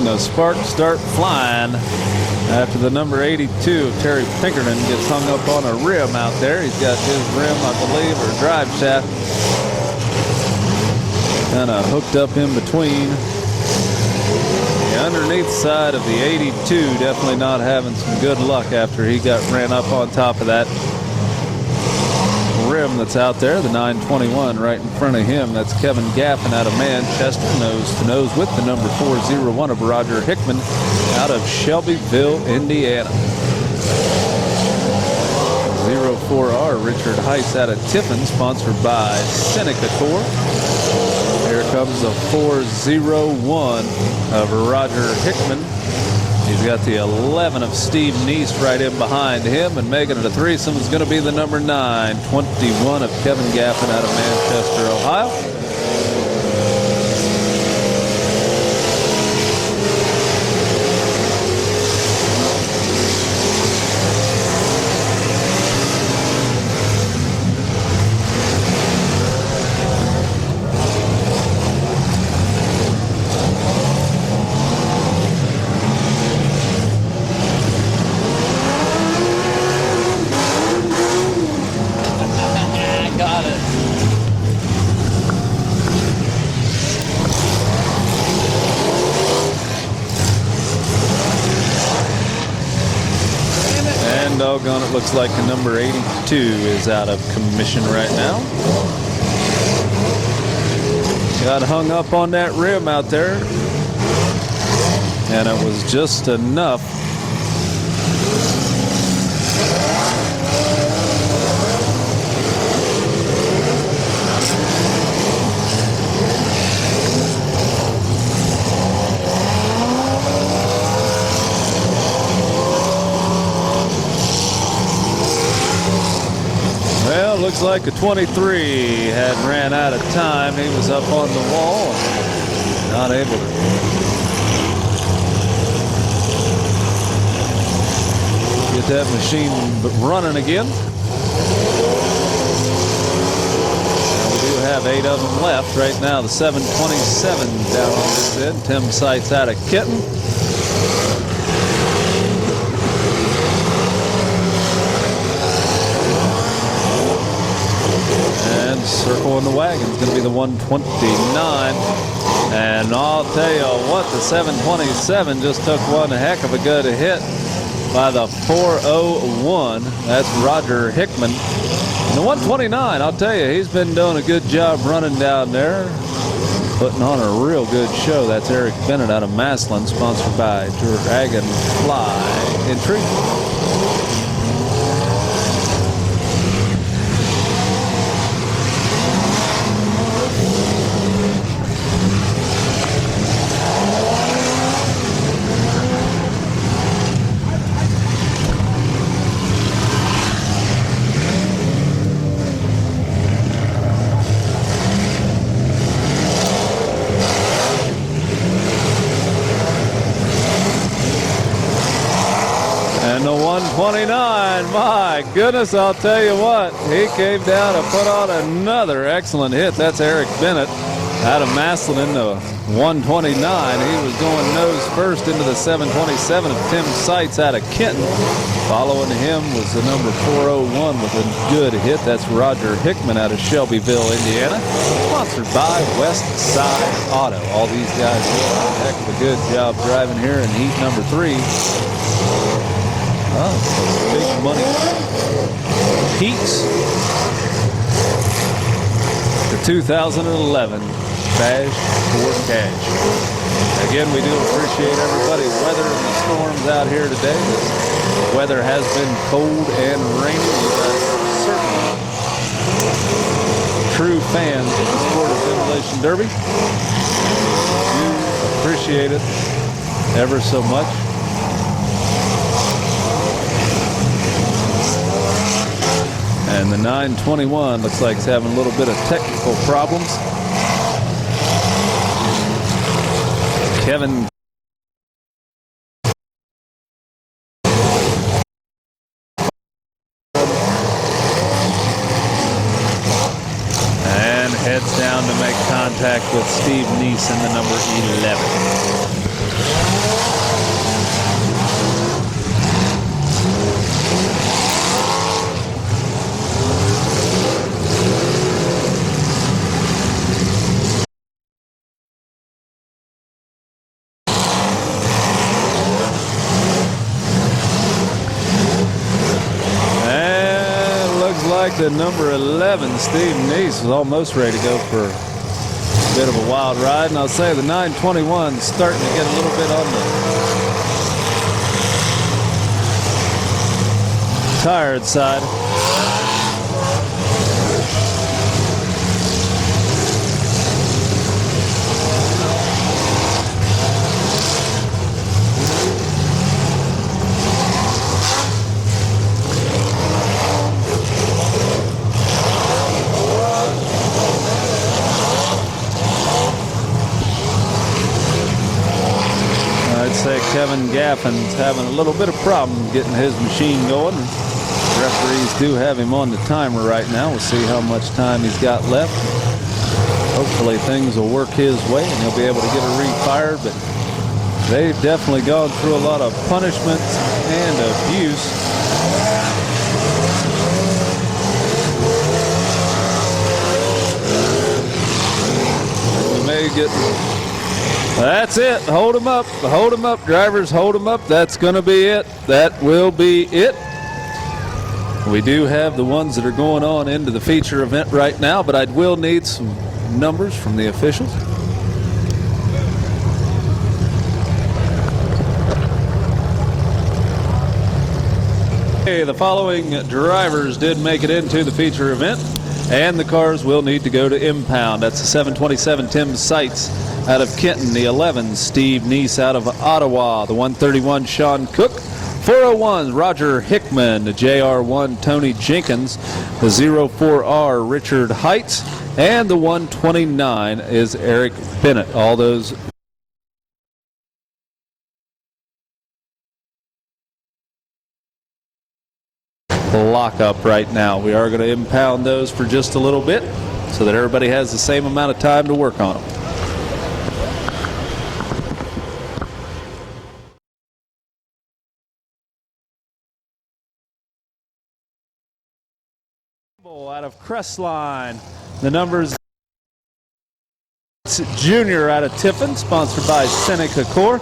the sparks start flying after the number 82 of Terry Pinkerton gets hung up on a rim out there. He's got his rim, I believe, or drive shaft kind of hooked up in between. The underneath side of the 82 definitely not having some good luck after he got ran up on top of that rim that's out there. The 921 right in front of him. That's Kevin Gaffin out of Manchester, nose to nose with the number 401 of Roger Hickman out of Shelbyville, Indiana. 04R Richard Heiss out of Tiffin, sponsored by Seneca Corps. Here comes the 401 of Roger Hickman. He's got the 11 of Steve Neese right in behind him, and making it a threesome is going to be the number 921 of Kevin Gaffin out of Manchester, Ohio. Doggone, it looks like the number 82 is out of commission right now. Got hung up on that rim out there, and it was just enough. Looks like a 23 had ran out of time. He was up on the wall and not able to get that machine running again. Now we do have 8 of them left right now. The 727 down on this end. Tim Seitz out of Kitten. Circle in the wagon is going to be the 129. And I'll tell you what, the 727 just took one heck of a good hit by the 401. That's Roger Hickman. And the 129, I'll tell you, he's been doing a good job running down there, putting on a real good show. That's Eric Bennett out of Maslin, sponsored by Dragonfly Entry. And the 129, my goodness, I'll tell you what, he came down and put on another excellent hit. That's Eric Bennett out of Maslin in the 129. He was going nose first into the 727 of Tim Seitz out of Kenton. Following him was the number 401 with a good hit. That's Roger Hickman out of Shelbyville, Indiana. Sponsored by West Side Auto. All these guys do a heck of a good job driving here in heat number 3. Oh, big money heats. The 2011 Bash for Cash. Again, we do appreciate everybody weathering the storms out here today. The weather has been cold and rainy. Certainly true fans of the sport of Demolition Derby. We appreciate it ever so much. And the 921 looks like it's having a little bit of technical problems. Kevin and heads down to make contact with Steve Neese in the number 11. Like the number 11, Steve Neese, is almost ready to go for a bit of a wild ride. And I'll say the 921 is starting to get a little bit on the tired side. I'd say Kevin Gaffin's having a little bit of problem getting his machine going. Referees do have him on the timer right now. We'll see how much time he's got left. Hopefully things will work his way and he'll be able to get it refired. But they've definitely gone through a lot of punishment and abuse. We may get... That's it. Hold them up. Hold them up, drivers. Hold them up. That's going to be it. That will be it. We do have the ones that are going on into the feature event right now, but I will need some numbers from the officials. Okay, the following drivers did make it into the feature event, and the cars will need to go to impound. That's the 727 Tim Seitz out of Kenton, the 11 Steve Neese out of Ottawa, the 131 Sean Cook, 401 Roger Hickman, the JR1 Tony Jenkins, the 04R Richard Heights, and the 129 is Eric Bennett. All those lock up right now. We are going to impound those for just a little bit so that everybody has the same amount of time to work on them. Out of Crestline, the numbers Junior out of Tiffin, sponsored by Seneca Corps.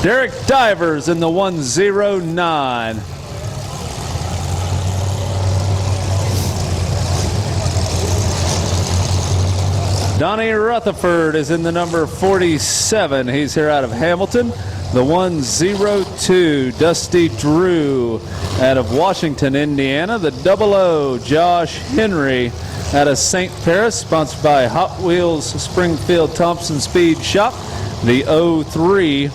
Derek Divers in the 109. Donnie Rutherford is in the number 47. He's here out of Hamilton. The 102, Dusty Drew out of Washington, Indiana. The 00, Josh Henry out of St. Paris, sponsored by Hot Wheels Springfield Thompson Speed Shop. The 03,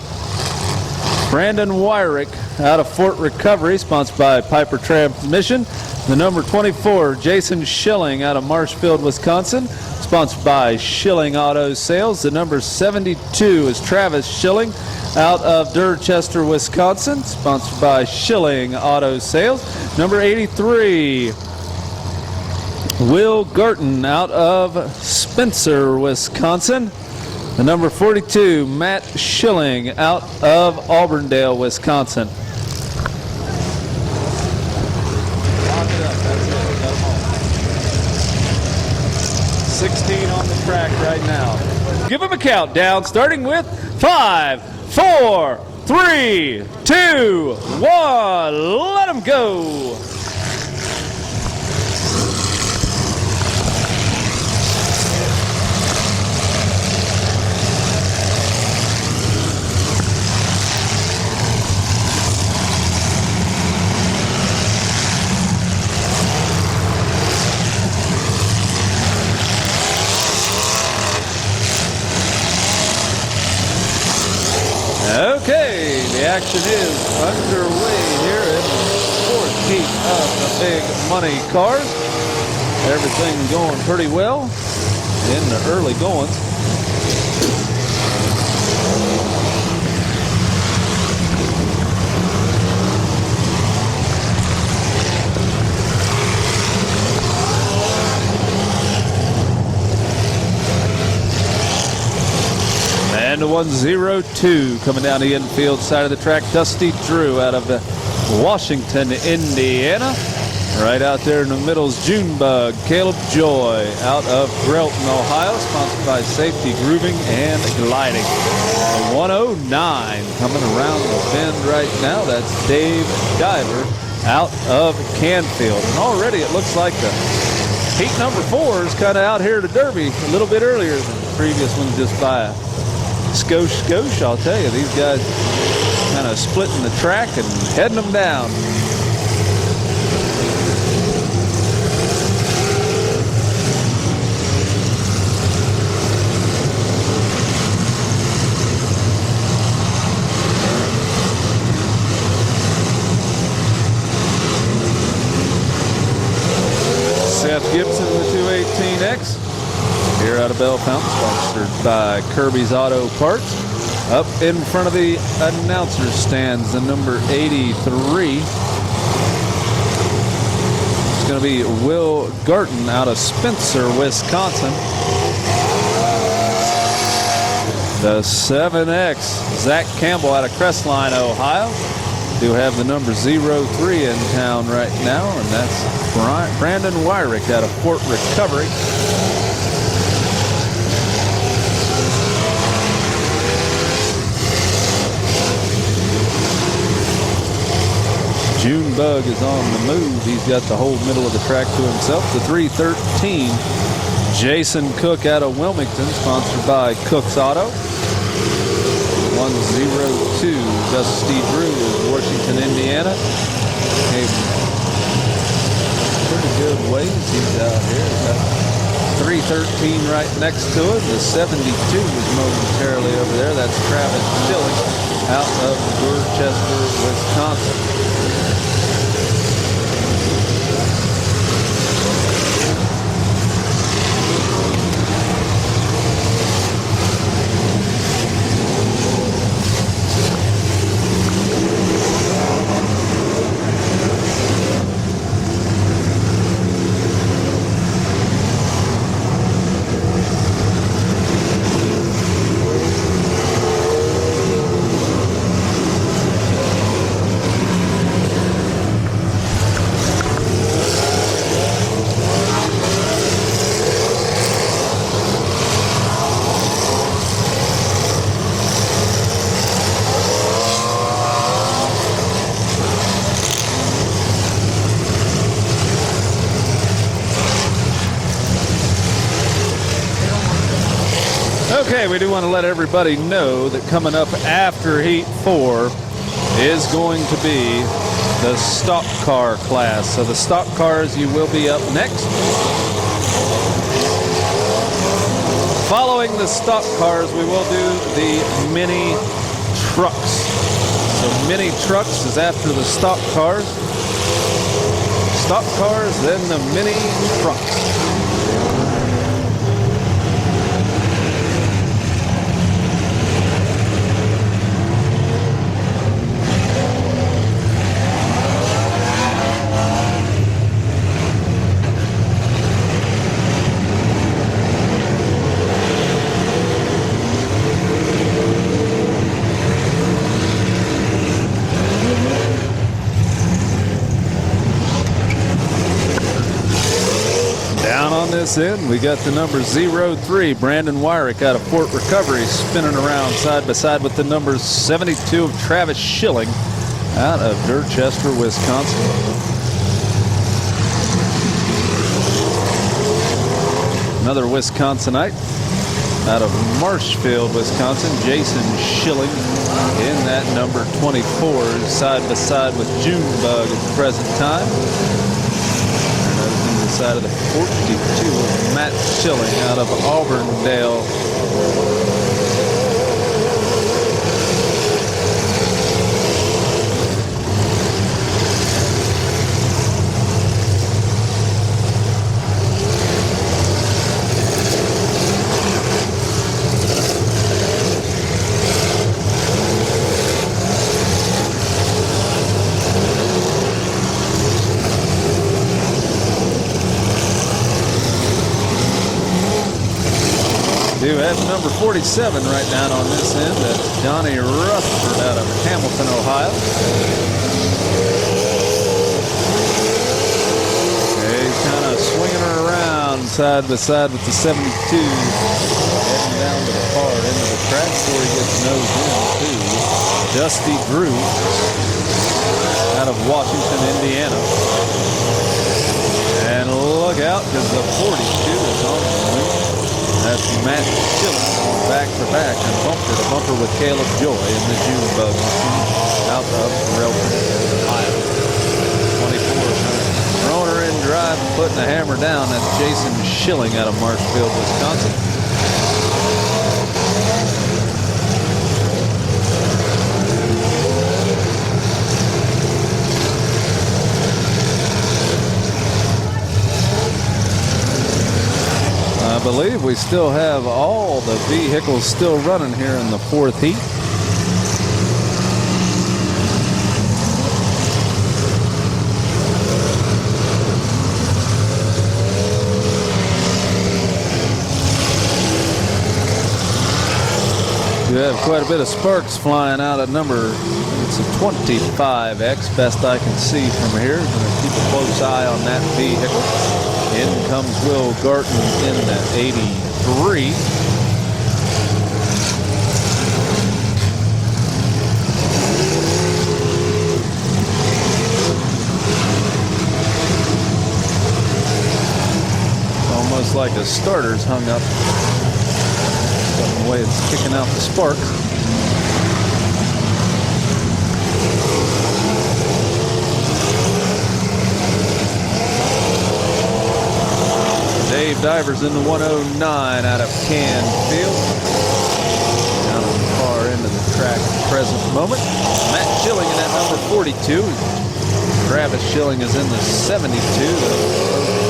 Brandon Wyrick out of Fort Recovery, sponsored by Piper Transmission. The number 24, Jason Schilling out of Marshfield, Wisconsin, sponsored by Schilling Auto Sales. The number 72 is Travis Schilling out of Dorchester, Wisconsin, sponsored by Schilling Auto Sales. Number 83, Will Garton out of Spencer, Wisconsin. The number 42, Matt Schilling out of Auburndale, Wisconsin. Lock it up, that's it, got them all. 16 on the track right now. Give them a countdown, starting with 5, 4, 3, 2, 1, let them go. Okay, the action is underway here in the fourth heat of the big money cars. Everything going pretty well in the early goings. And the 102 coming down the infield side of the track, Dusty Drew out of Washington, Indiana. Right out there in the middle is Junebug, Caleb Joy out of Grelton, Ohio, sponsored by Safety Grooving and Gliding. The 109 coming around the bend right now, that's Dave Diver out of Canfield. And already it looks like the heat number 4 is kind of out here to Derby a little bit earlier than the previous one, just by a skosh. I'll tell you, these guys kind of splitting the track and heading them down. Seth Gibson, the 218X, here out of Bell Fountain, sponsored by Kirby's Auto Parts. Up in front of the announcer stands the number 83. It's going to be Will Garton out of Spencer, Wisconsin. The 7X, Zach Campbell out of Crestline, Ohio. Do have the number 03 in town right now, and that's Brandon Wyrick out of Fort Recovery. Junebug is on the move. He's got the whole middle of the track to himself. The 313, Jason Cook out of Wilmington, sponsored by Cook's Auto. 102, Dusty Drew of Washington, Indiana. Hey, pretty good ways he's out here. Got 313 right next to him. The 72 is momentarily over there. That's Travis Schilling out of Dorchester, Wisconsin. Okay, we do want to let everybody know that coming up after Heat 4 is going to be the stock car class. So the stock cars, you will be up next. Following the stock cars, we will do the mini trucks. So mini trucks is after the stock cars. Stock cars, then the mini trucks. This in, we got the number 03, Brandon Wyrick out of Fort Recovery, spinning around side by side with the number 72 of Travis Schilling out of Dorchester, Wisconsin. Another Wisconsinite out of Marshfield, Wisconsin, Jason Schilling in that number 24, side by side with Junebug at the present time. Side of the 42 of Matt Schilling out of Auburndale. Do have drive number 47 right down on this end. That's Johnny Rutherford out of Hamilton, Ohio. He's kind of swinging her around side by side with the 72. Heading down to the far end of the track before he gets nosed in to Dusty Drew out of Washington, Indiana. And look out, because the 42 is on the move. That's Matt Schilling back to back and bumper to bumper with Caleb Joy in the June bug machine out of Relton, Ohio. 24 throwing her in drive and putting the hammer down. That's Jason Schilling out of Marshfield, Wisconsin. I believe we still have all the vehicles still running here in the fourth heat. We have quite a bit of sparks flying out at number, it's a 25X, best I can see from here. Going to keep a close eye on that vehicle. In comes Will Garton in the 83. Almost like a starter's hung up. The way it's kicking out the spark. Dave Divers in the 109 out of Canfield. Down at the far end of the track at the present moment. Matt Schilling in that number 42. Travis Schilling is in the 72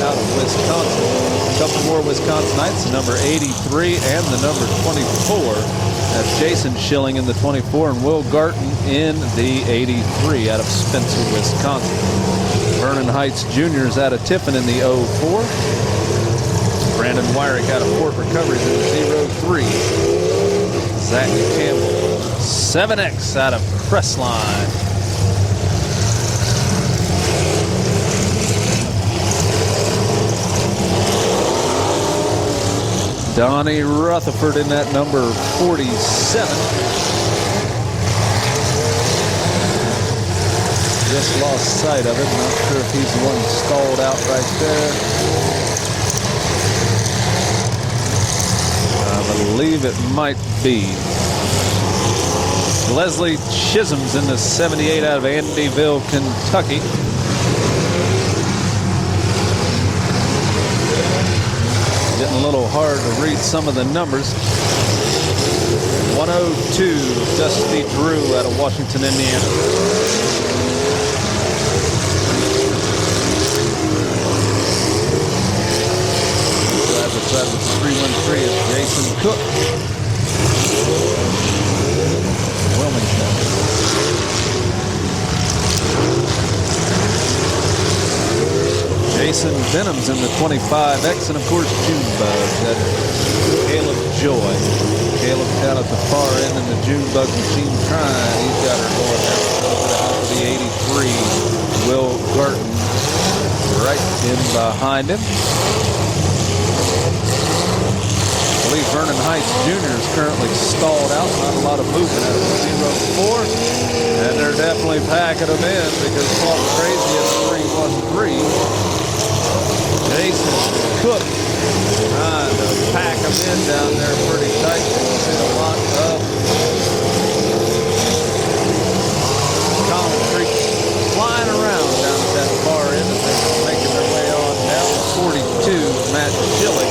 out of Wisconsin. A couple more Wisconsinites, the number 83 and the number 24. That's Jason Schilling in the 24 and Will Garton in the 83 out of Spencer, Wisconsin. Vernon Heights Jr. out of Tiffin in the 04. Brandon Wyrick out of Fort Recovery in the 03. Zach Campbell, 7X out of Crestline. Donnie Rutherford in that number 47. Just lost sight of it. Not sure if he's the one stalled out right there. I believe it might be. Leslie Chisholm's in the 78 out of Andyville, Kentucky. Getting a little hard to read some of the numbers. 102, Dusty Drew out of Washington, Indiana. That was 313 is Jason Cook. Wilmington. Jason Benham's in the 25X, and of course Junebug. That's Caleb Joy. Caleb down at the far end in the Junebug machine trying. He's got her going out for the 83. Will Garton right in behind him. I believe Vernon Heights Jr. is currently stalled out. Not a lot of movement out of the 04. And they're definitely packing them in because Paul Crazy at 313. Jason Cook trying to pack them in down there pretty tight. And a lot of concrete flying around down at that far end as they're making their way on down to 42. Matt Schilling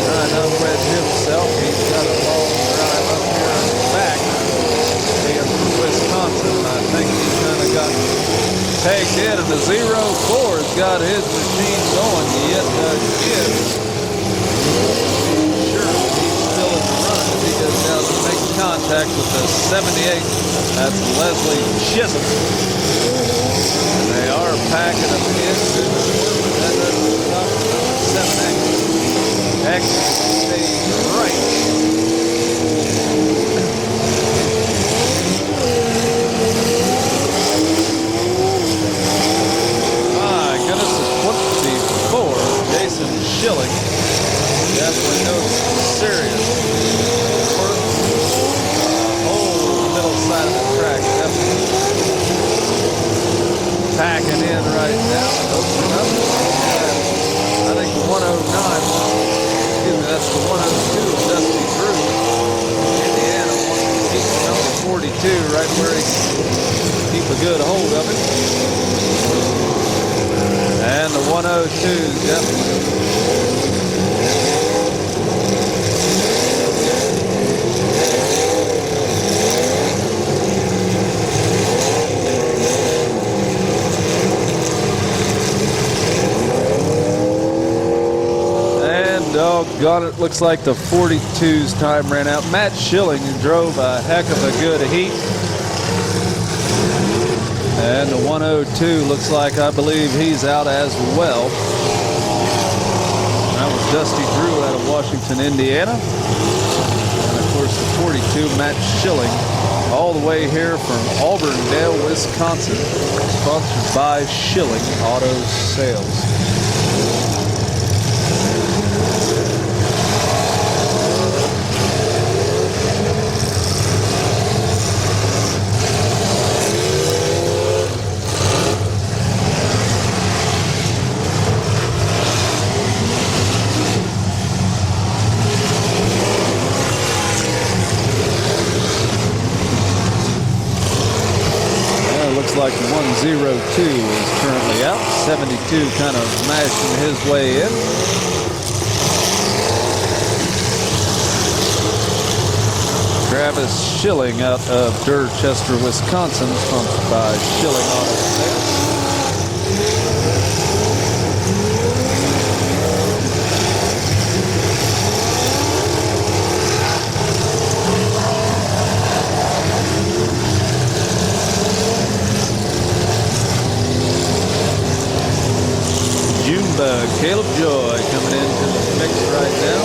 trying to unwedge himself. He's got a long drive up here in the back. Being from Wisconsin, I think he kind of got pegged in, and the 04's got his machine going yet again. Sure, he's still in the run as he goes down to make contact with the 78. That's Leslie Chisholm. And they are packing them in. That doesn't stop the 7X. X stays right. right where he can keep a good hold of it. And the 102, definitely. Doggone it, looks like the 42's time ran out. Matt Schilling drove a heck of a good heat. And the 102 looks like, I believe he's out as well. That was Dusty Drew out of Washington, Indiana. And of course the 42, Matt Schilling, all the way here from Auburndale, Wisconsin, sponsored by Schilling Auto Sales. Like 102 is currently out. 72 kind of mashing his way in. Travis Schilling out of Dorchester, Wisconsin, sponsored by Schilling Auto Sales. Caleb Joy coming into the mix right now.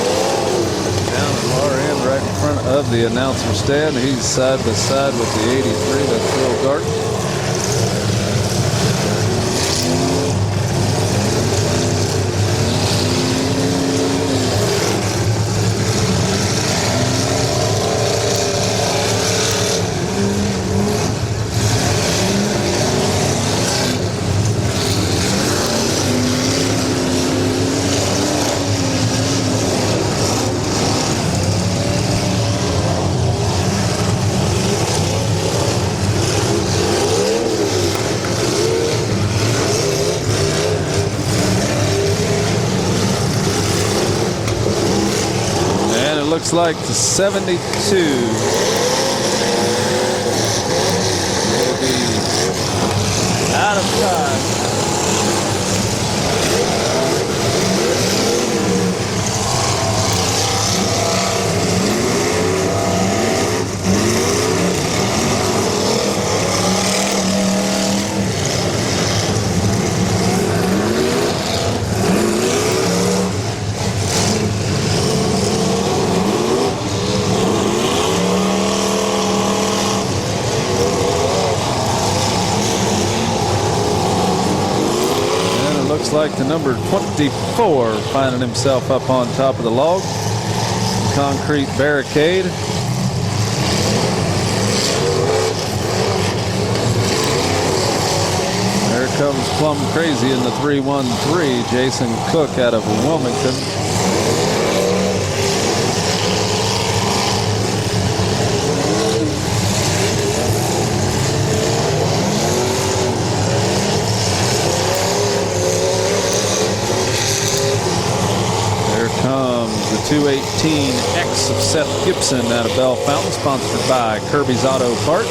Down at the far end, right in front of the announcer stand. He's side by side with the 83. That's Will Garton. Looks like the 72 will be out of time. Looks like the number 24 finding himself up on top of the log. Concrete barricade. There comes Plum Crazy in the 313, Jason Cook out of Wilmington. The 218X of Seth Gibson out of Bell Fountain, sponsored by Kirby's Auto Parts.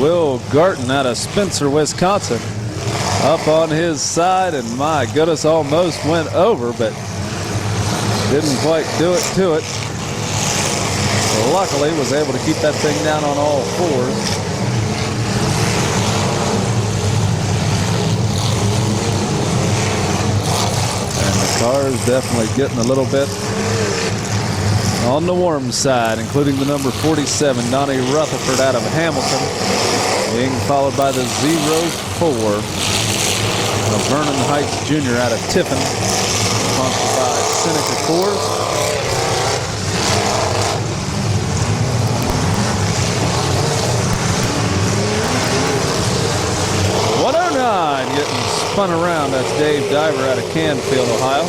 Will Garton out of Spencer, Wisconsin, up on his side, and my goodness, almost went over, but didn't quite do it to it. luckily was able to keep that thing down on all fours. And the car is definitely getting a little bit on the warm side, including the number 47, Donnie Rutherford out of Hamilton, being followed by the 04 of Vernon Heights Jr. out of Tiffin, sponsored by Seneca Coors. Getting spun around. That's Dave Diver out of Canfield, Ohio.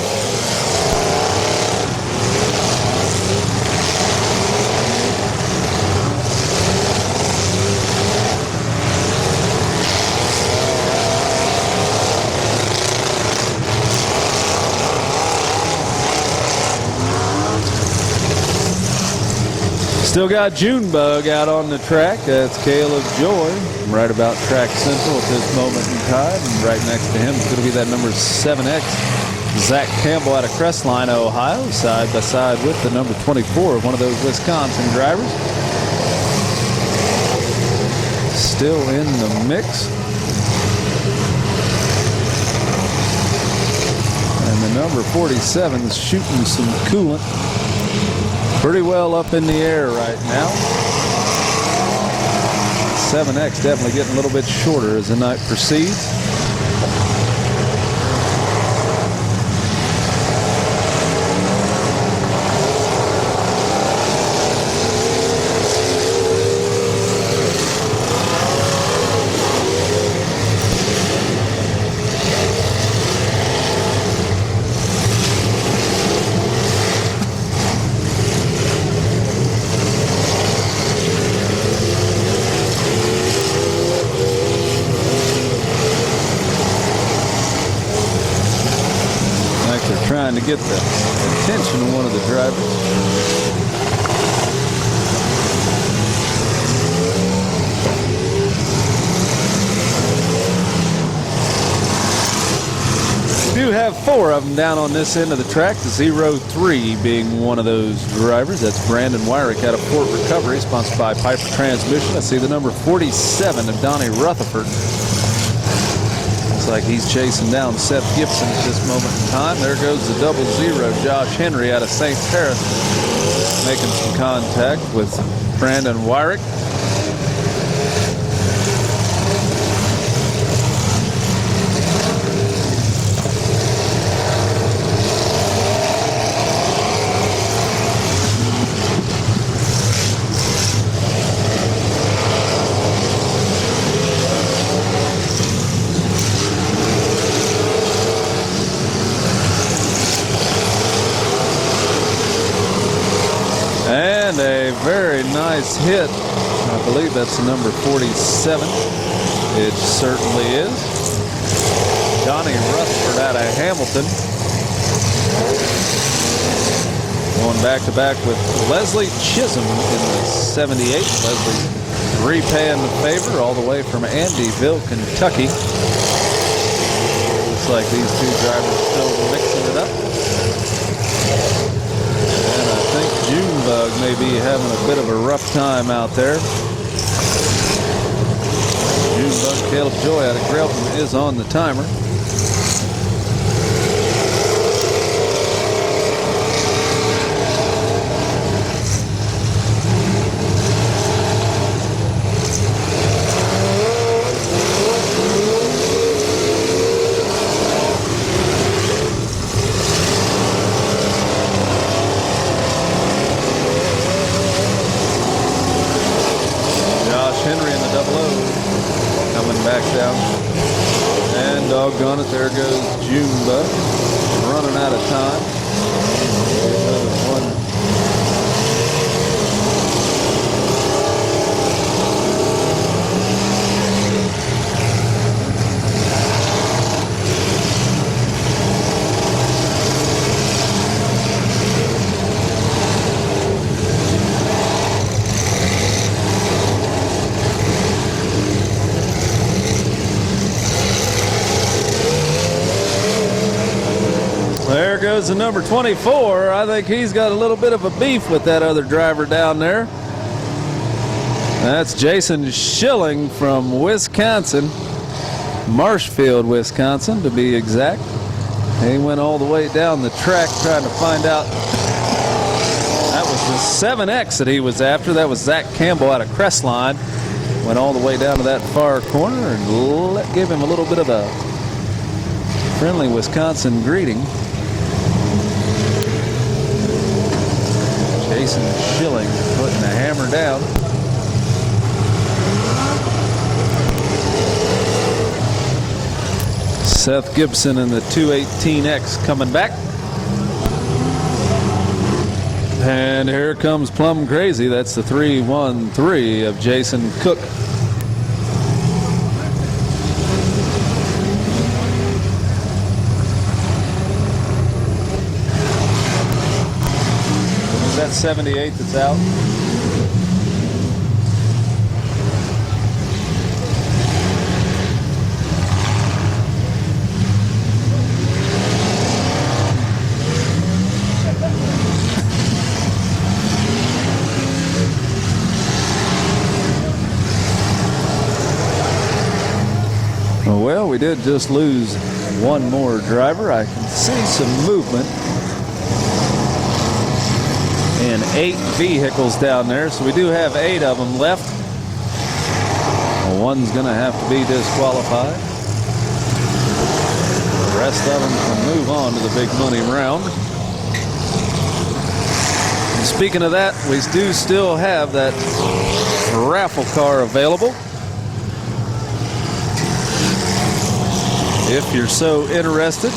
Still got Junebug out on the track. That's Caleb Joy, right about track central at this moment in time. And right next to him is going to be that number 7X, Zach Campbell out of Crestline, Ohio, side by side with the number 24 of one of those Wisconsin drivers. Still in the mix. And the number 47 is shooting some coolant. Pretty well up in the air right now. 7X definitely getting a little bit shorter as the night proceeds. Trying to get the attention of one of the drivers. We do have 4 of them down on this end of the track. The 03 being one of those drivers. That's Brandon Wyrick out of Fort Recovery, sponsored by Piper Transmission. I see the number 47 of Donnie Rutherford. Looks like he's chasing down Seth Gibson at this moment in time. There goes the 00, Josh Henry out of St. Paris, making some contact with Brandon Wyrick. And a very nice hit. I believe that's the number 47. It certainly is. Donnie Rutherford out of Hamilton. Going back to back with Leslie Chisholm in the 78. Leslie repaying the favor all the way from Andyville, Kentucky. Looks like these two drivers still mixing it up. Junebug may be having a bit of a rough time out there. Junebug, Caleb Joy out of Grelton is on the timer. Back down. And doggone it, there goes Junebug. Running out of time. Another one. is the number 24. I think he's got a little bit of a beef with that other driver down there. That's Jason Schilling from Wisconsin, Marshfield, Wisconsin, to be exact. He went all the way down the track trying to find out. That was the 7X that he was after. That was Zach Campbell out of Crestline. Went all the way down to that far corner and gave him a little bit of a friendly Wisconsin greeting. Jason Schilling putting the hammer down. Seth Gibson in the 218X coming back. And here comes Plum Crazy. That's the 313 of Jason Cook. Is that 78 that's out? Well, we did just lose one more driver. I can see some movement in 8 vehicles down there, so we do have 8 of them left. Well, one's going to have to be disqualified. The rest of them can move on to the big money round. And speaking of that, we do still have that raffle car available. If you're so interested.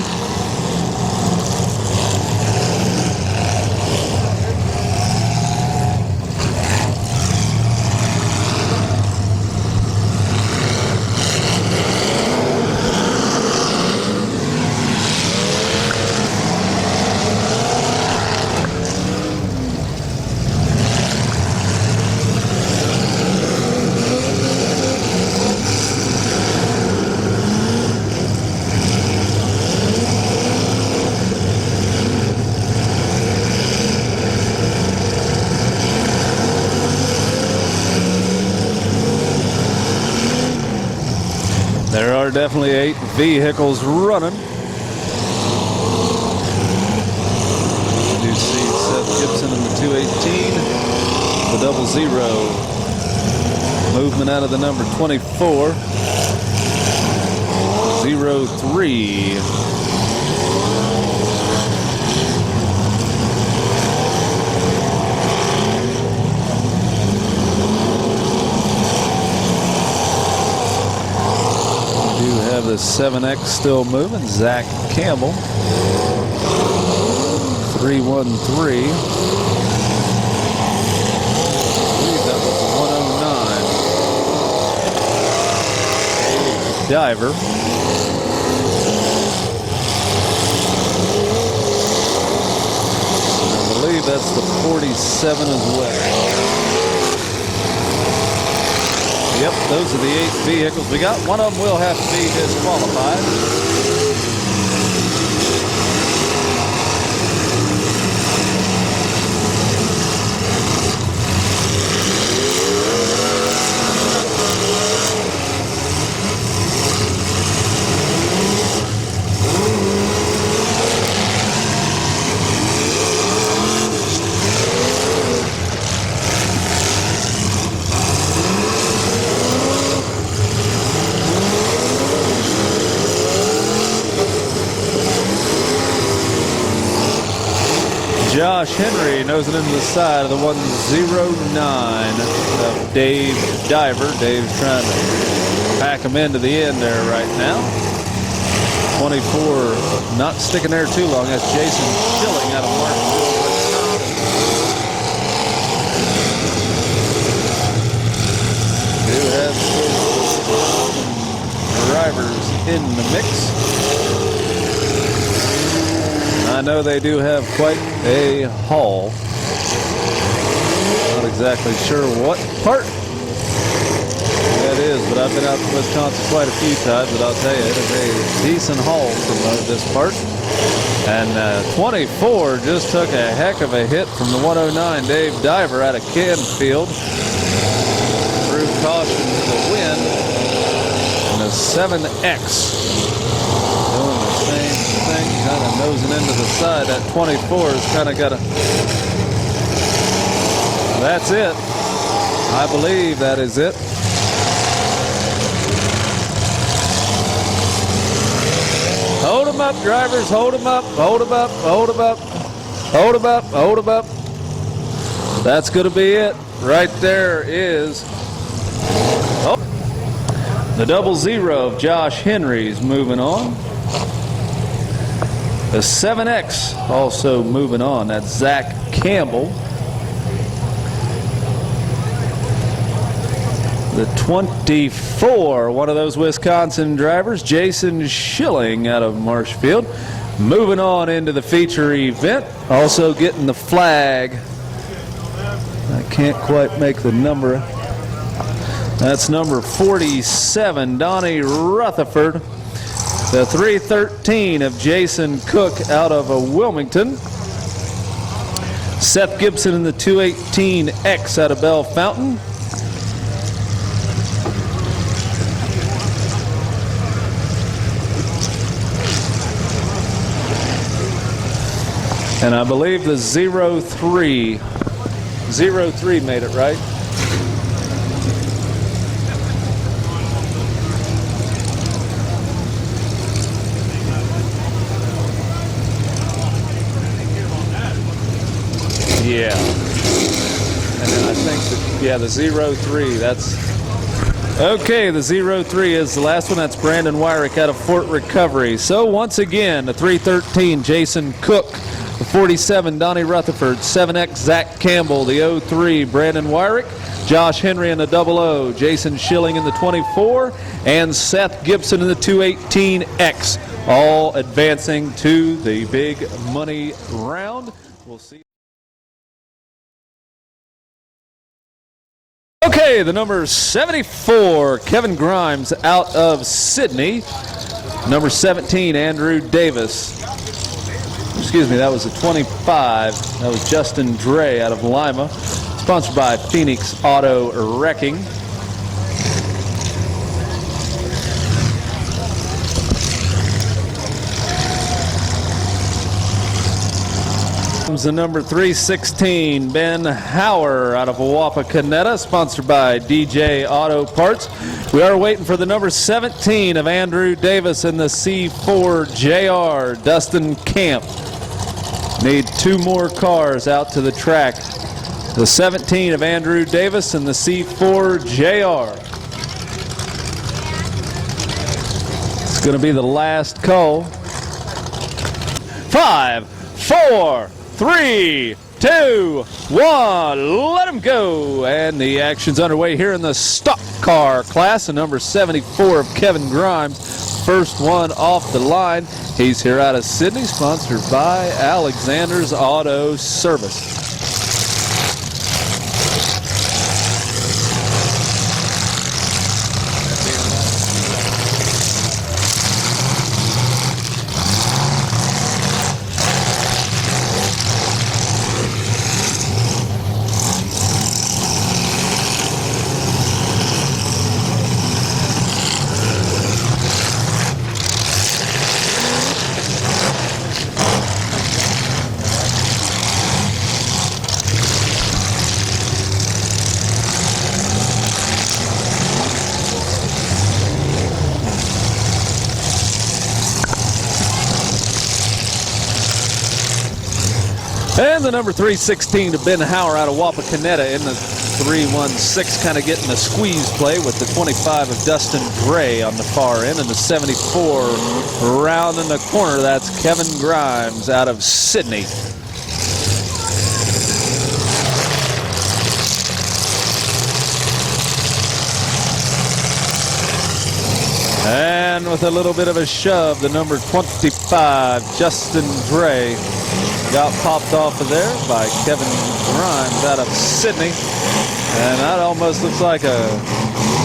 There are definitely 8 vehicles running. You do see Seth Gibson in the 218, the 00. Movement out of the number 24. 03. Have the 7X still moving. Zach Campbell, 313. I believe that was the 109. Diver. I believe that's the 47 as well. Yep, those are the 8 vehicles we got. One of them will have to be disqualified. Josh Henry nosing into the side of the 109 of Dave Diver. Dave's trying to pack him into the end there right now. 24 not sticking there too long. That's Jason Schilling out of Marshfield. Do have drivers in the mix. I know they do have quite a haul. Not exactly sure what part. We it is, but I've been out to Wisconsin quite a few times, and I'll tell you, it is a decent haul from this part. And 24 just took a heck of a hit from the 109 Dave Diver out of Canfield. Through caution to the wind. And the 7X doing the same thing, kind of nosing into the side. That 24 has kind of got a... That's it. I believe that is it. Hold them up, drivers. Hold them up. Hold them up. Hold them up. Hold them up. Hold them up. That's going to be it. Right there is the 00 of Josh Henry's moving on. The 7X also moving on. That's Zach Campbell. The 24, one of those Wisconsin drivers, Jason Schilling out of Marshfield. Moving on into the feature event. Also getting the flag. I can't quite make the number. That's number 47, Donnie Rutherford. The 313 of Jason Cook out of Wilmington. Seth Gibson in the 218X out of Bell Fountain. And I believe the 03 made it, right? Yeah. And then I think that, yeah, the 03, that's... Okay, the 03 is the last one. That's Brandon Wyrick out of Fort Recovery. So once again, the 313, Jason Cook. The 47, Donnie Rutherford. 7X, Zach Campbell. The 03, Brandon Wyrick. Josh Henry in the 00. Jason Schilling in the 24. And Seth Gibson in the 218X. All advancing to the big money round. We'll see. Okay, the number 74, Kevin Grimes out of Sydney. Number 17, Andrew Davis. Excuse me, that was a 25. That was Justin Dre out of Lima. Sponsored by Phoenix Auto Wrecking. The number 316, Ben Hauer out of Wapakoneta, sponsored by DJ Auto Parts. We are waiting for the number 17 of Andrew Davis in the C4JR, Dustin Camp. Need two more cars out to the track. The 17 of Andrew Davis and the C4JR. It's going to be the last call. 5, 4, 3, 2, 1, let him go. And the action's underway here in the stock car class. And number 74 of Kevin Grimes, first one off the line. He's here out of Sydney, sponsored by Alexander's Auto Service. And the number 316 to Ben Hauer out of Wapakoneta in the 316, kind of getting the squeeze play with the 25 of Dustin Dre on the far end, and the 74 round in the corner. That's Kevin Grimes out of Sydney. And with a little bit of a shove, the number 25, Justin Dre, got popped off of there by Kevin Grimes out of Sydney. And that almost looks like a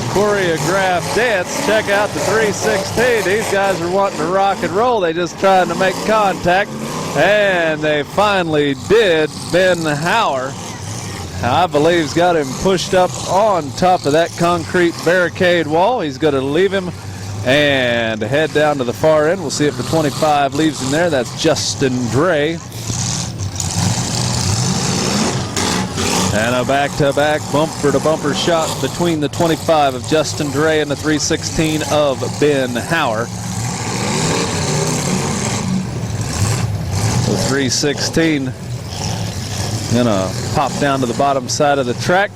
choreographed dance. Check out the 316. These guys are wanting to rock and roll. They just trying to make contact, and they finally did. Ben Hauer, I believe, has got him pushed up on top of that concrete barricade wall. He's going to leave him and head down to the far end. We'll see if the 25 leaves him there. That's Justin Dre. And a back-to-back bumper-to-bumper shot between the 25 of Justin Dre and the 316 of Ben Hauer. The 316 gonna pop down to the bottom side of the track.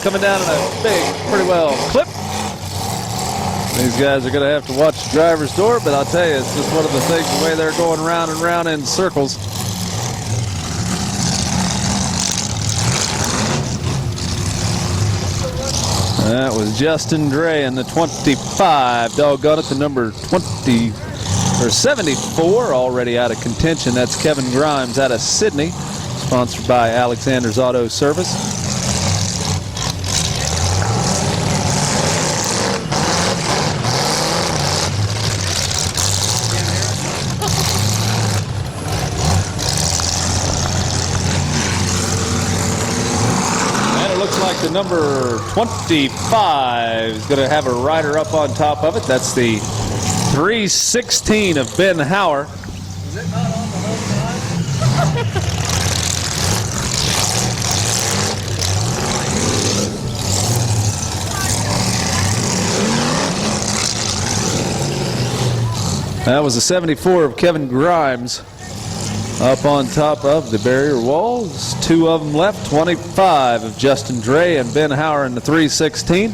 Coming down in a big, pretty well clip. These guys are going to have to watch the driver's door, but I'll tell you, it's just one of the things, the way they're going round and round in circles. That was Justin Dre in the 25. Doggone it, the number 20 or 74 already out of contention. That's Kevin Grimes out of Sydney, sponsored by Alexander's Auto Service. The number 25 is going to have a rider up on top of it. That's the 316 of Ben Hauer. Is it not on the low side? That was a 74 of Kevin Grimes up on top of the barrier walls. Two of them left. 25 of Justin Dre and Ben Hauer in the 316.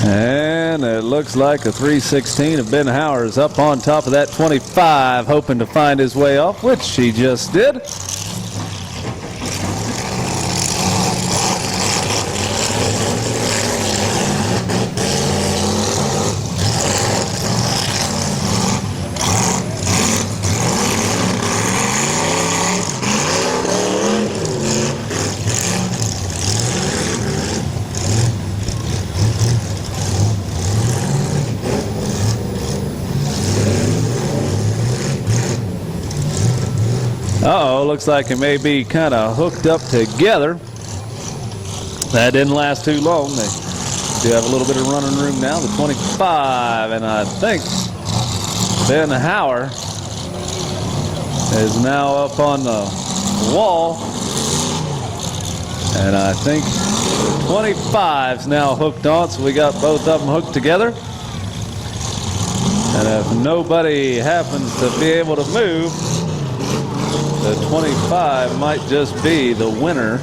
And it looks like a 316 of Ben Hauer is up on top of that 25, hoping to find his way off, which he just did. Uh-oh, looks like it may be kind of hooked up together. That didn't last too long. They do have a little bit of running room now, the 25, and I think Ben Hauer is now up on the wall, and I think the 25's now hooked on, so we got both of them hooked together. And if nobody happens to be able to move, the 25 might just be the winner.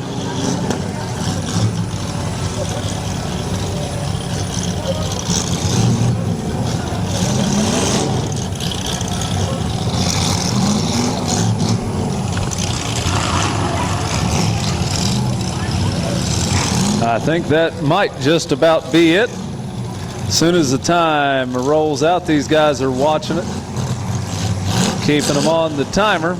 I think that might just about be it. As soon as the time rolls out, these guys are watching it, keeping them on the timer.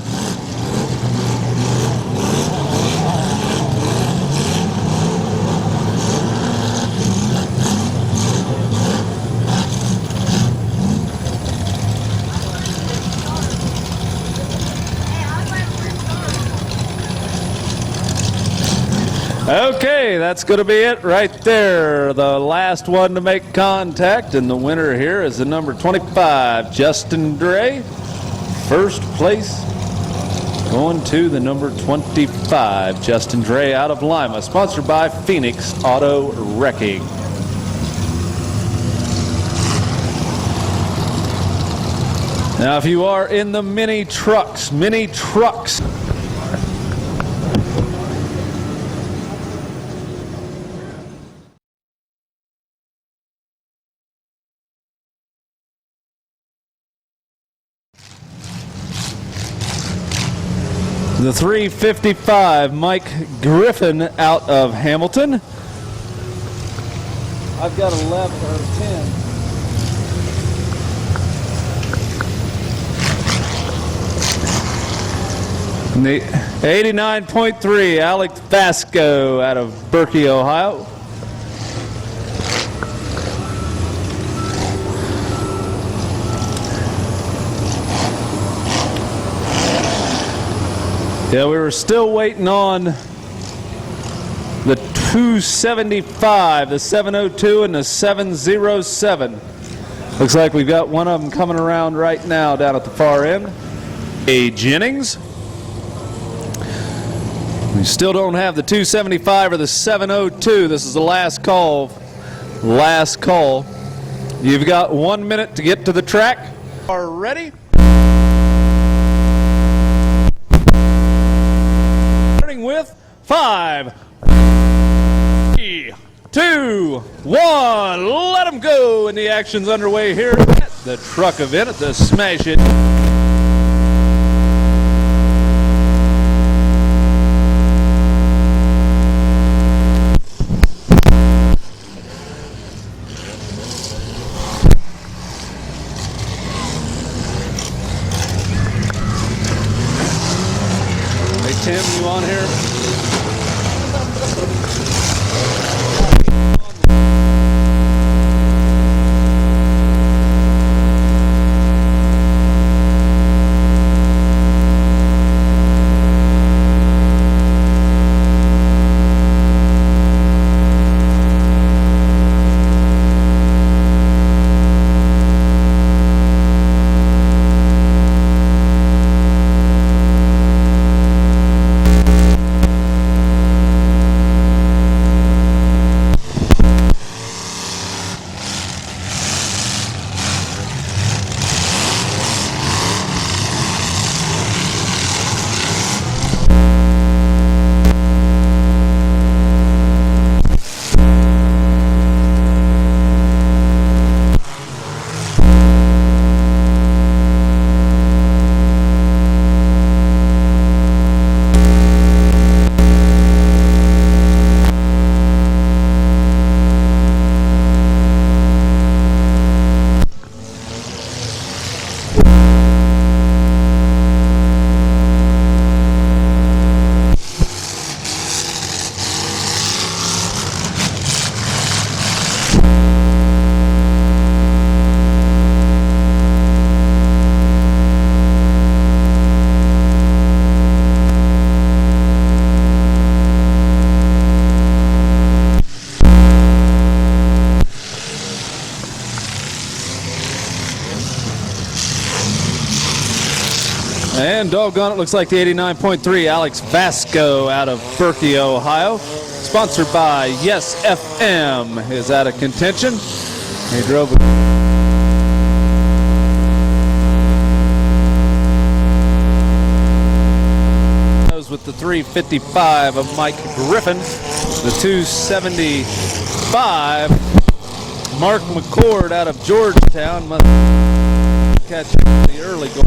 Okay, that's going to be it right there. The last one to make contact, and the winner here is the number 25, Justin Dre. First place going to the number 25, Justin Dre out of Lima, sponsored by Phoenix Auto Wrecking. Now, if you are in the mini trucks, the 355, Mike Griffin out of Hamilton. I've got 11 or 10. And the 89.3, Alex Vasco out of Berkey, Ohio. Yeah, we were still waiting on the 275, the 702, and the 707. Looks like we've got one of them coming around right now down at the far end. A Jennings. We still don't have the 275 or the 702. This is the last call. Last call. You've got 1 minute to get to the track. Are ready? Starting with 5, 3, 2, 1. Let them go. And the action's underway here at the truck event at the Smash It. Tim, you on here? And doggone it, looks like the 89.3 Alex Vasco out of Berkey, Ohio. Sponsored by Yes FM is out of contention. He drove with the 355 of Mike Griffin. The 275, Mark McCord out of Georgetown. Must catch the early goal.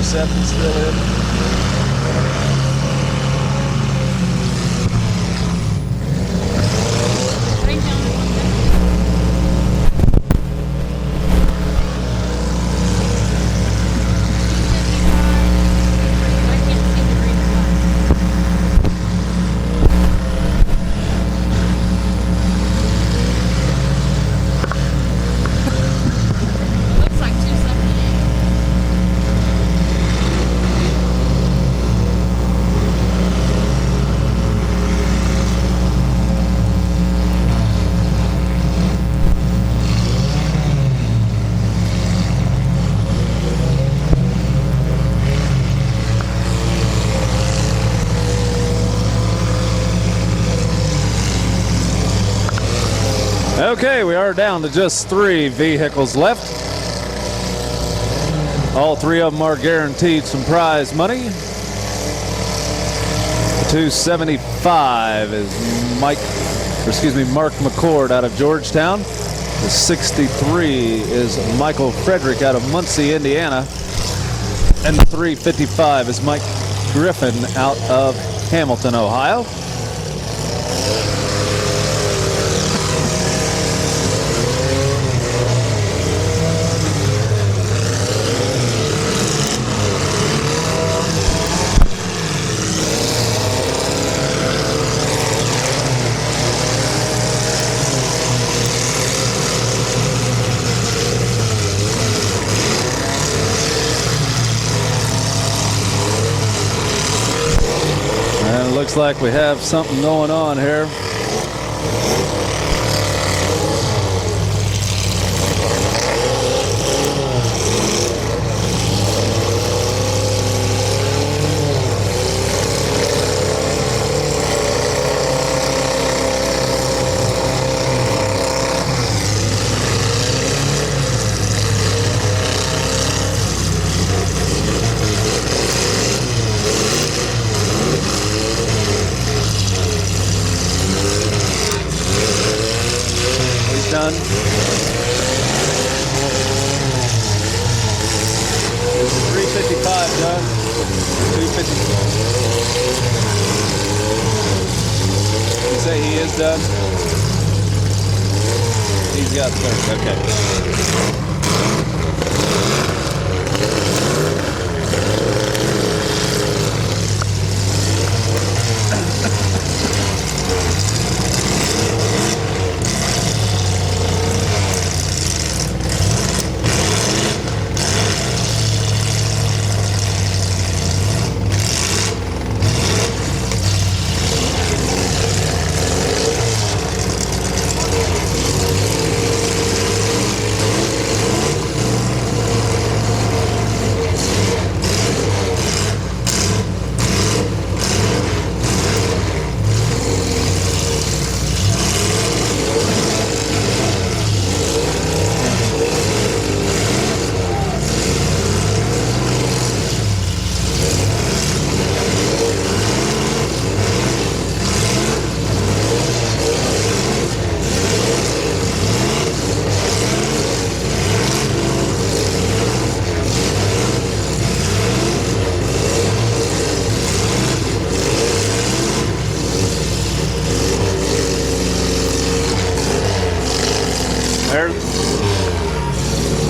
107 still in. Okay, we are down to just 3 vehicles left. All 3 of them are guaranteed some prize money. The 275 is Mark McCord out of Georgetown. The 63 is Michael Frederick out of Muncie, Indiana. And the 355 is Mike Griffin out of Hamilton, Ohio. Looks like we have something going on here. Done. Is the 355 done? 250. You say he is done? He's got 30. Okay.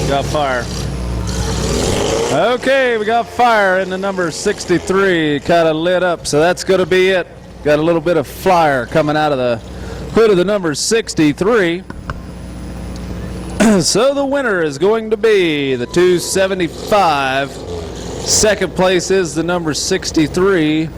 Got fire. Okay, we got fire in the number 63. Kind of lit up, so that's going to be it. Got a little bit of flyer coming out of the hood of the number 63. So the winner is going to be the 275. Second place is the number 63.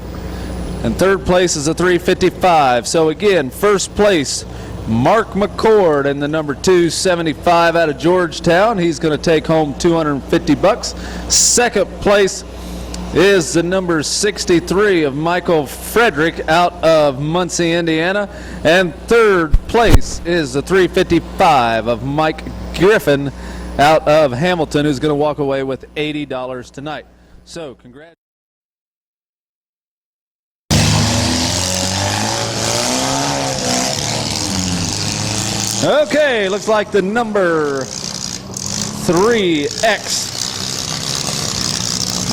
And third place is a 355. So again, first place, Mark McCord in the number 275 out of Georgetown. He's going to take home $250. Second place is the number 63 of Michael Frederick out of Muncie, Indiana. And third place is the 355 of Mike Griffin out of Hamilton, who's going to walk away with $80 tonight. So congrats. Okay, looks like the number 3X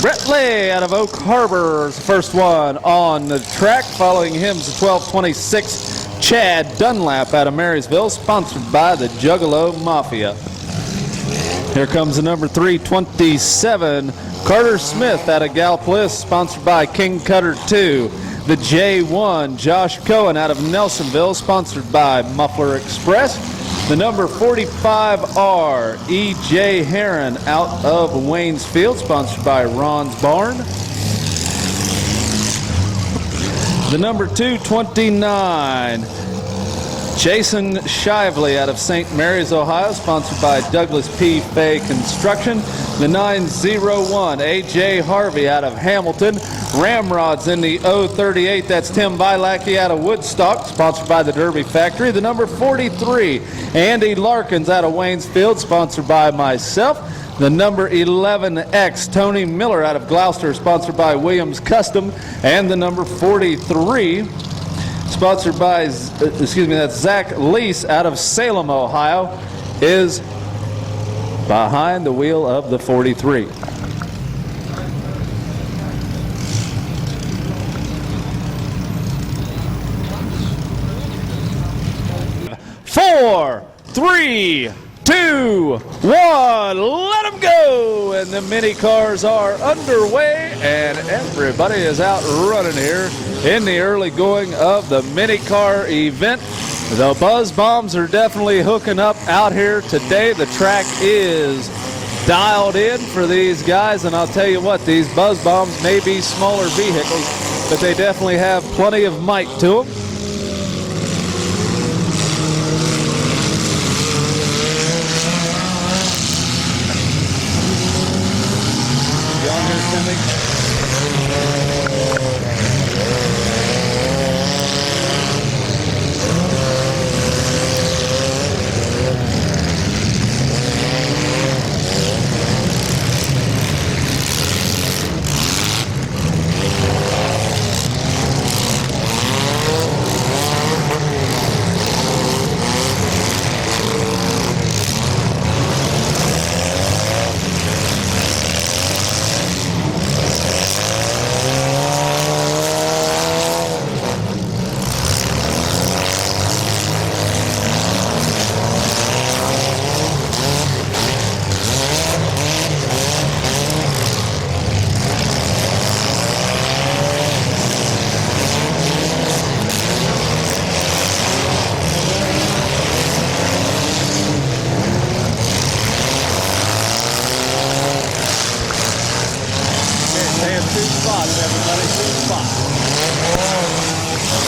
Brett Lay out of Oak Harbor is the first one on the track. Following him is the 1226 Chad Dunlap out of Marysville, sponsored by the Juggalo Mafia. Here comes the number 327 Carter Smith out of Gallipolis, sponsored by King Cutter 2. The J1 Josh Cohen out of Nelsonville, sponsored by Muffler Express. The number 45R E.J. Heron out of Waynesfield, sponsored by Ron's Barn. The number 229 Jason Shively out of St. Mary's, Ohio, sponsored by Douglas P. Fay Construction. The 901 A.J. Harvey out of Hamilton. Ramrods in the 038, that's Tim Bielacki out of Woodstock, sponsored by the Derby Factory. The number 43 Andy Larkins out of Waynesfield, sponsored by myself. The number 11X Tony Miller out of Gloucester, sponsored by Williams Custom. And the number 43 sponsored by, that's Zach Lease out of Salem, Ohio, is behind the wheel of the 43. Four, three, two, one, let them go! And the mini cars are underway, and everybody is out running here in the early going of the mini car event. The Buzz Bombs are definitely hooking up out here today. The track is dialed in for these guys, and I'll tell you what, these Buzz Bombs may be smaller vehicles, but they definitely have plenty of might to them.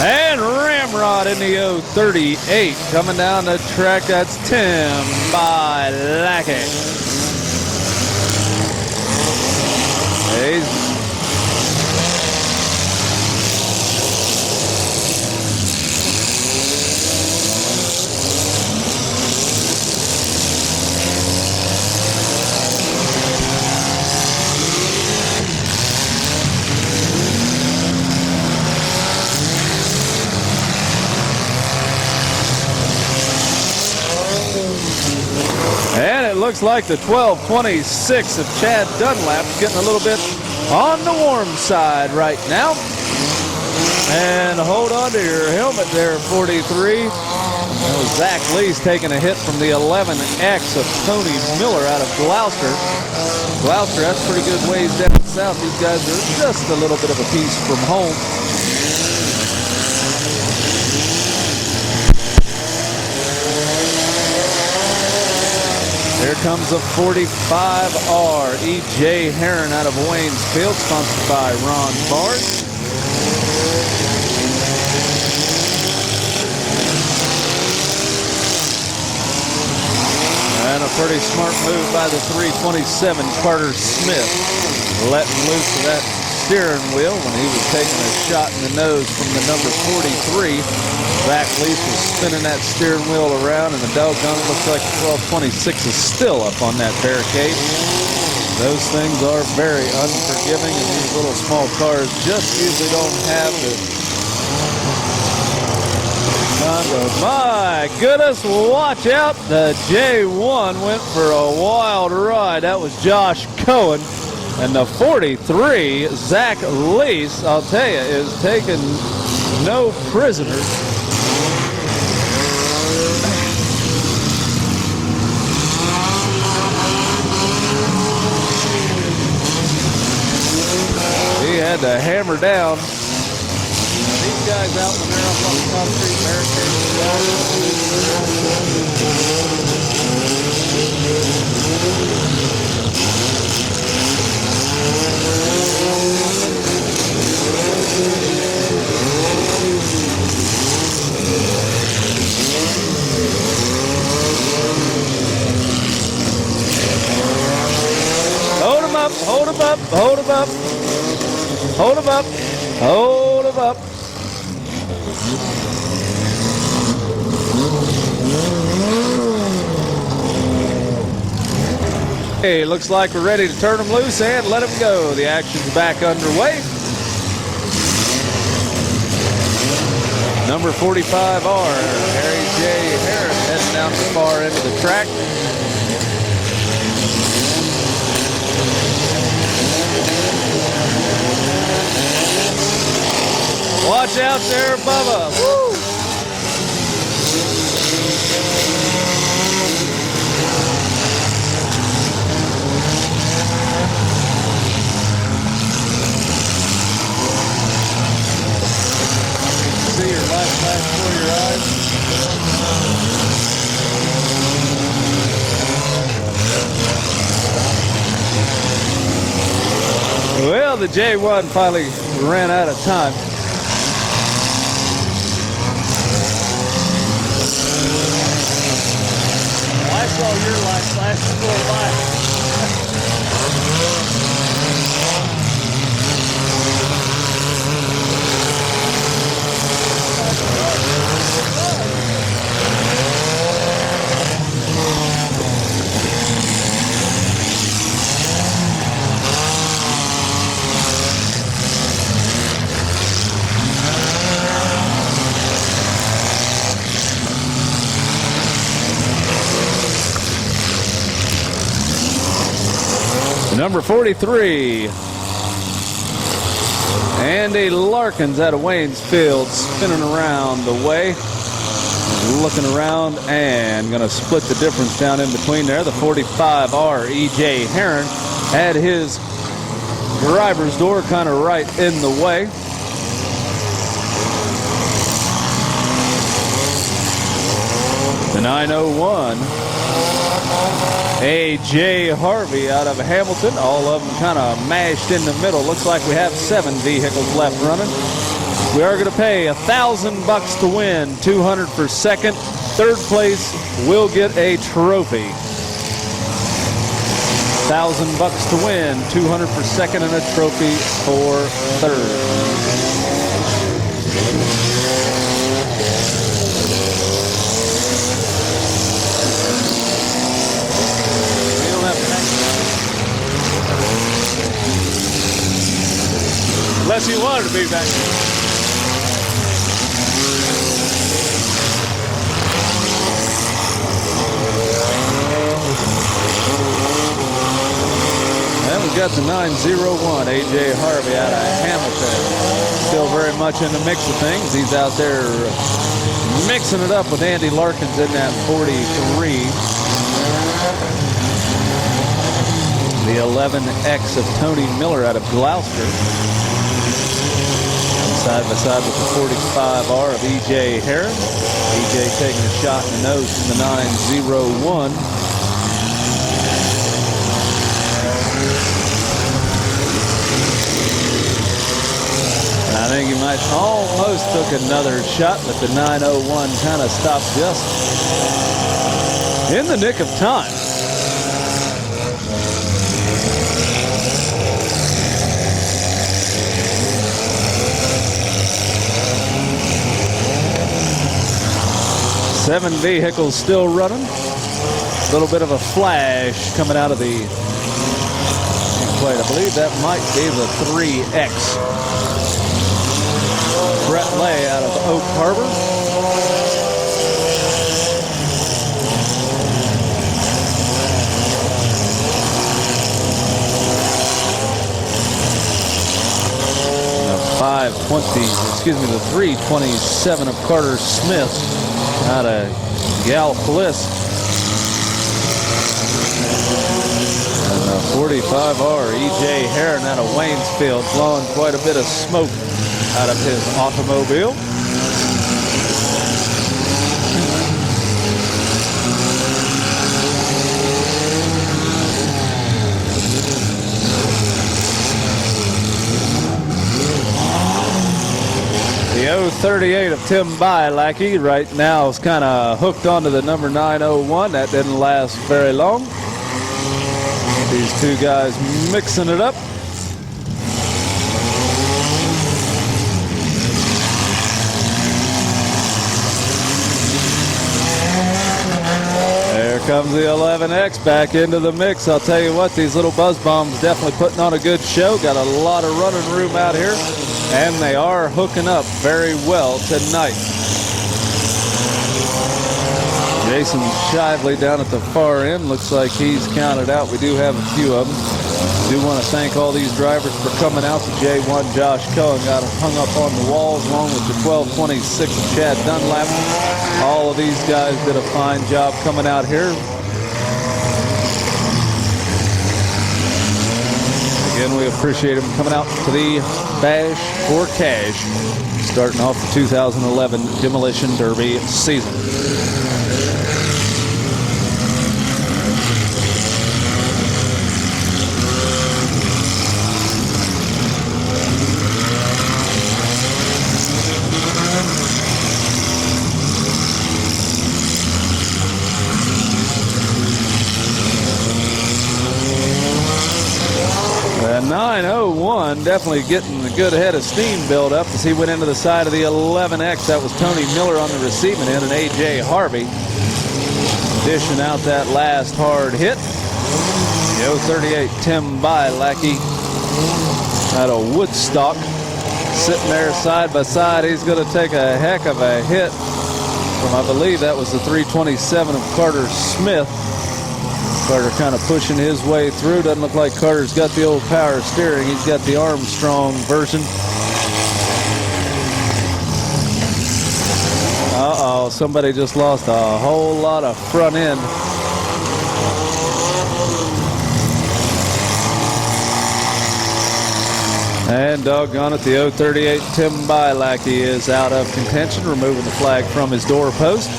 And Ramrod in the 038 coming down the track. That's Tim Bielacki. And it looks like the 1226 of Chad Dunlap is getting a little bit on the warm side right now. And hold on to your helmet there, 43. That was Zach Lee's taking a hit from the 11X of Tony Miller out of Gloucester. Gloucester, that's pretty good ways down south. These guys are just a little bit of a piece from home. Here comes a 45R E.J. Heron out of Waynesfield, sponsored by Ron Bard. And a pretty smart move by the 327 Carter Smith, letting loose of that steering wheel when he was taking a shot in the nose from the number 43. Zach Lease was spinning that steering wheel around, and the doggone it looks like the 1226 is still up on that barricade. Those things are very unforgiving, and these little small cars just usually don't have the... My goodness, watch out. The J1 went for a wild ride. That was Josh Cohen And the 43, Zach Lease, I'll tell you, is taking no prisoners. He had to hammer down. These guys out when they're up on the concrete Hold him up, hold him up, hold him up. Hold him up, hold him up. Hey, looks like we're ready to turn them loose and let them go. The action's back underway. Number 45R, Harry J. Harris, heading down the far end of the track. Watch out there, Bubba. Woo! See your life flash before your eyes. Well, the J1 finally ran out of time. I saw your light flash before mine. Number 43, Andy Larkins out of Waynesfield, spinning around the way, looking around and going to split the difference down in between there. The 45R, E.J. Heron, had his driver's door kind of right in the way. The 901. A.J. Harvey out of Hamilton, all of them kind of mashed in the middle. Looks like we have 7 vehicles left running. We are going to pay $1,000 to win, 200 for second. Third place will get a trophy. $1,000 to win, 200 for second, and a trophy for third. Unless you wanted to be back. And we've got the 901, A.J. Harvey out of Hamilton. Still very much in the mix of things. He's out there mixing it up with Andy Larkins in that 43. The 11X of Tony Miller out of Gloucester. Side by side with the 45R of E.J. Heron. E.J. taking a shot in the nose from the 901. And I think he might almost took another shot, but the 901 kind of stopped just in the nick of time. Seven vehicles still running. A little bit of a flash coming out of the plate. I believe that might be the 3X. Brett Lay out of Oak Harbor. the 327 of Carter Smith out of Gallipolis. And a 45R E.J. Heron out of Waynesfield, blowing quite a bit of smoke out of his automobile. The 038 of Tim Bialacki right now is kind of hooked onto the number 901. That didn't last very long. These two guys mixing it up. There comes the 11X back into the mix. I'll tell you what, these little buzz bombs definitely putting on a good show. Got a lot of running room out here, and they are hooking up very well tonight. Jason Shively down at the far end. Looks like he's counted out. We do have a few of them. Do want to thank all these drivers for coming out. The J1 Josh Cohen got hung up on the walls along with the 1226 of Chad Dunlap. All of these guys did a fine job coming out here. Again, we appreciate them coming out to the Bash for Cash, starting off the 2011 Demolition Derby season. The 901 definitely getting a good head of steam build up as he went into the side of the 11X. That was Tony Miller on the receiving end and A.J. Harvey dishing out that last hard hit. The 038 Tim Bialacki out of Woodstock sitting there side by side. He's going to take a heck of a hit from, I believe that was the 327 of Carter Smith. Carter kind of pushing his way through. Doesn't look like Carter's got the old power steering. He's got the Armstrong version. Uh-oh, somebody just lost a whole lot of front end. And doggone it, the 038 Tim Bialacki is out of contention, removing the flag from his doorpost.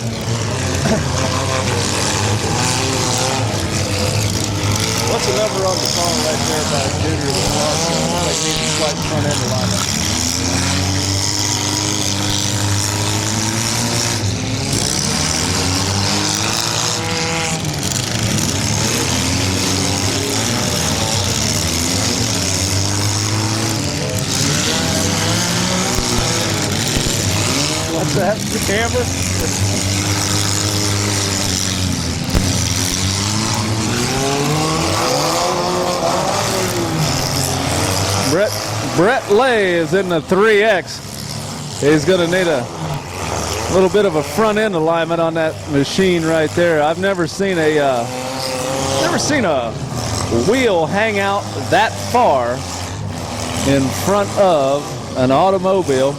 What's the number on the phone right there about Junior that lost? They need a slight front end alignment. What's that? The camera? Brett Lay is in the 3X. He's going to need a little bit of a front end alignment on that machine right there. I've never seen a wheel hang out that far in front of an automobile.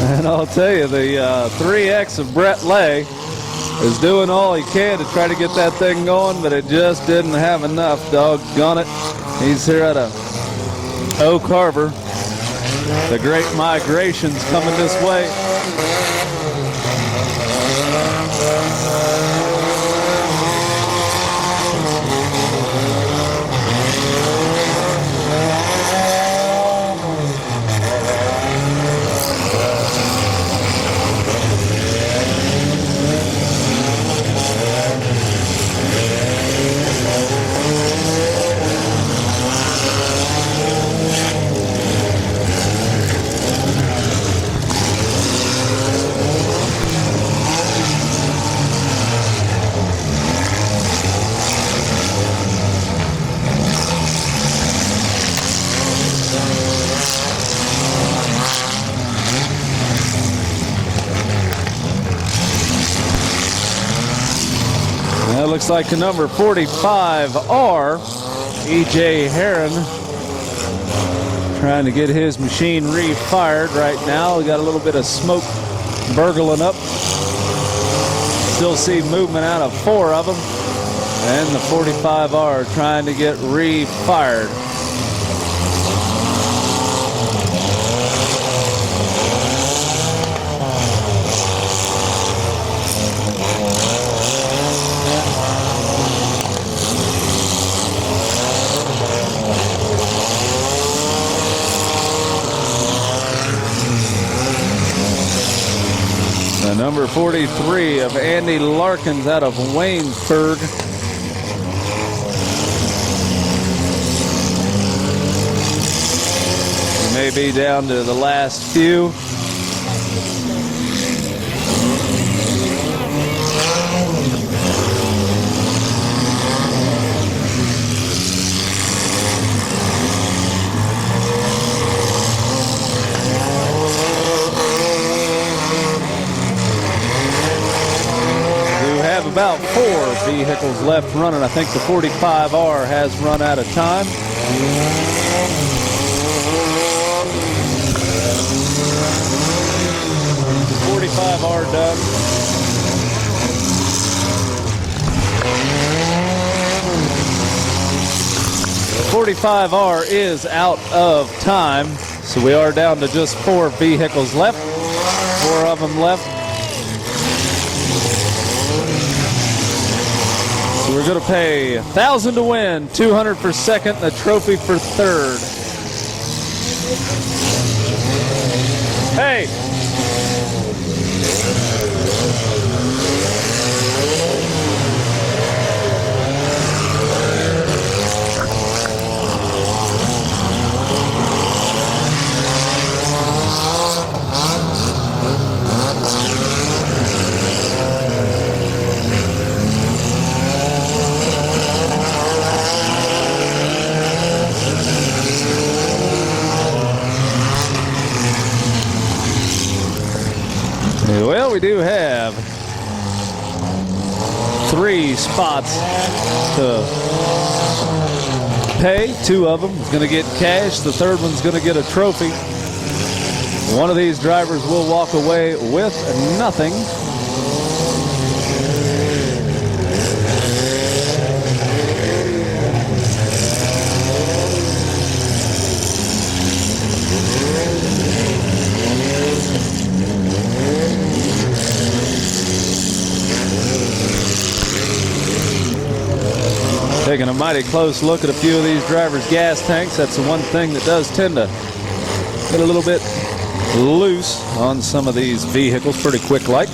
And I'll tell you, the 3X of Brett Lay is doing all he can to try to get that thing going, but it just didn't have enough. Doggone it. He's here at Oak Harbor. The Great Migration's coming this way. looks like the number 45R, E.J. Heron, trying to get his machine re-fired right now. We got a little bit of smoke burgling up. Still see movement out of 4 of them. And the 45R trying to get re-fired. The number 43 of Andy Larkins out of Waynesburg. He may be down to the last few. About 4 vehicles left running. I think the 45R has run out of time. The 45R done. The 45R is out of time, so we are down to just 4 vehicles left. 4 of them left. We're going to pay $1,000 to win, $200 for second, and a trophy for third. Hey! Well, we do have 3 spots to pay. 2 of them is going to get cash. The third one's going to get a trophy. One of these drivers will walk away with nothing. Taking a mighty close look at a few of these drivers' gas tanks. That's the one thing that does tend to get a little bit loose on some of these vehicles pretty quick like.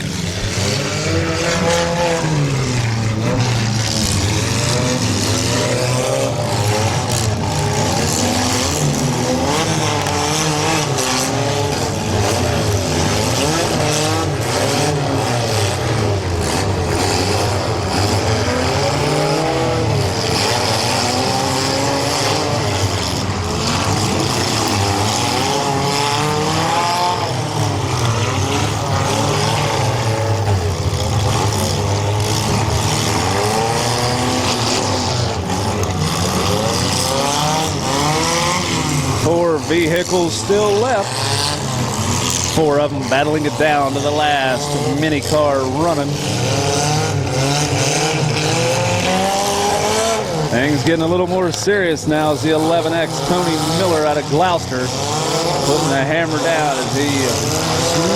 Vehicles still left. 4 of them battling it down to the last mini car running. Things getting a little more serious now as the 11X Tony Miller out of Gloucester putting the hammer down as he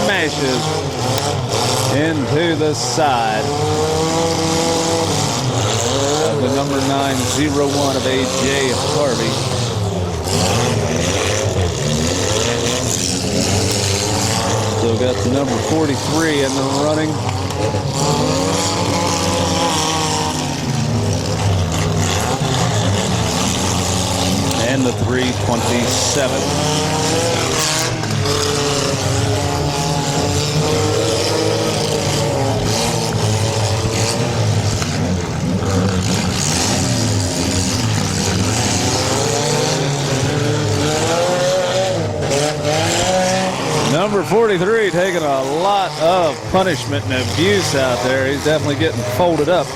smashes into the side of the number 901 of A.J. Harvey. Still got the number 43 in the running. And the 327. Number 43 taking a lot of punishment and abuse out there. He's definitely getting folded up.